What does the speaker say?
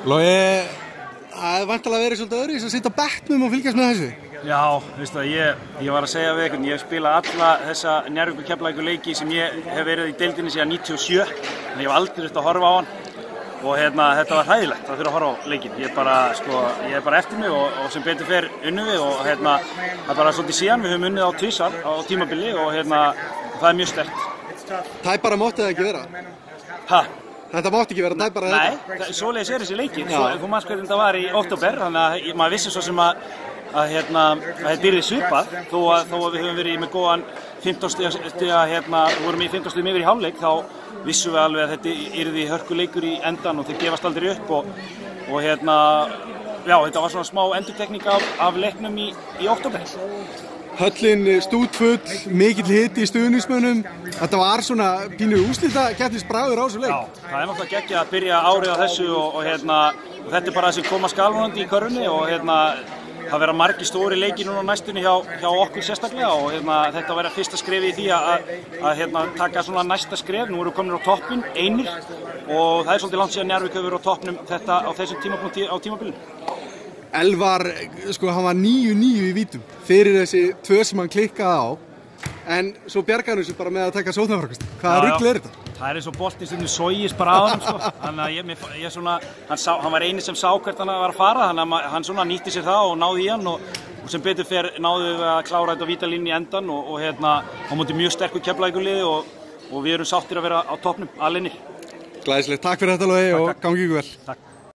Logi, það væntanlega verið svolítið öðru að sitja á bekknum og fylgjast með þessu. Já, veistu það, ég var að segja við ykkur, ég hef spilað alla þessa Njarðvíkur og Keflavíkur leiki sem ég hef verið í deildinni síðan 97, en ég hef aldrei þurft að horfa á hann og þetta var hræðilegt að þurfa að horfa á leikinn. Ég er bara eftir mig og sem betur fer unnum við og það er bara svolítið síðan, við höfum unnið á tvisvar á tímabili og það er mjög sterkt. Tæpara mátti það ekki vera? Ha? Þetta mátti ekki vera tæpara þetta? Nei, svoleiðis er þessi leikinn. Þú manst hvernig þetta var í október, þannig að maður vissi svo sem að þetta yrði svipað þó að við höfum verið með góðan 15 stiga, vorum í 15 stigum yfir í hálfleik, þá vissum við alveg að þetta yrði hörkuleikur í endan og þeir gefast aldrei upp og já, þetta var svona smá endurtekning af leiknum í október. Höllin stútfull, mikill hiti í stuðningsmönnum, þetta var svona pínu úrslitakeppnisbragur á þessu leik. Já, það er náttúrulega geggjað að byrja árið á þessu og þetta er bara það sem koma skálvonandi í körfunni og það verða margir stóri leikir núna á næstunni hjá okkur sérstaklega og þetta verða fyrsta skrefið í því að taka svona næsta skref. Nú erum við komin á toppinn, einir, og það er svolítið langt síðan Njarðvík hefur verið á toppnum á þessum tímapunkti á tímabilinu. Elvar, hann var 9-9 í vítum fyrir þessi 2 sem hann klikkaði á, en svo bjargaði hann þessu bara með að taka sóknarfrákast. Hvaða rugl er þetta? Það er eins og boltinn stundum sogist bara á hann, þannig að hann var eini sem sá hvert hann var að fara, þannig að hann svona nýtti sér það og náði í hann og sem betur fer náðu við að klára þetta vítalínu í endan og á móti mjög sterku Keflavíkurliði og við erum sáttir að vera á toppnum, aleinir. Glæsilegt, takk fyrir þetta Logi og gangi ykkur vel. Takk.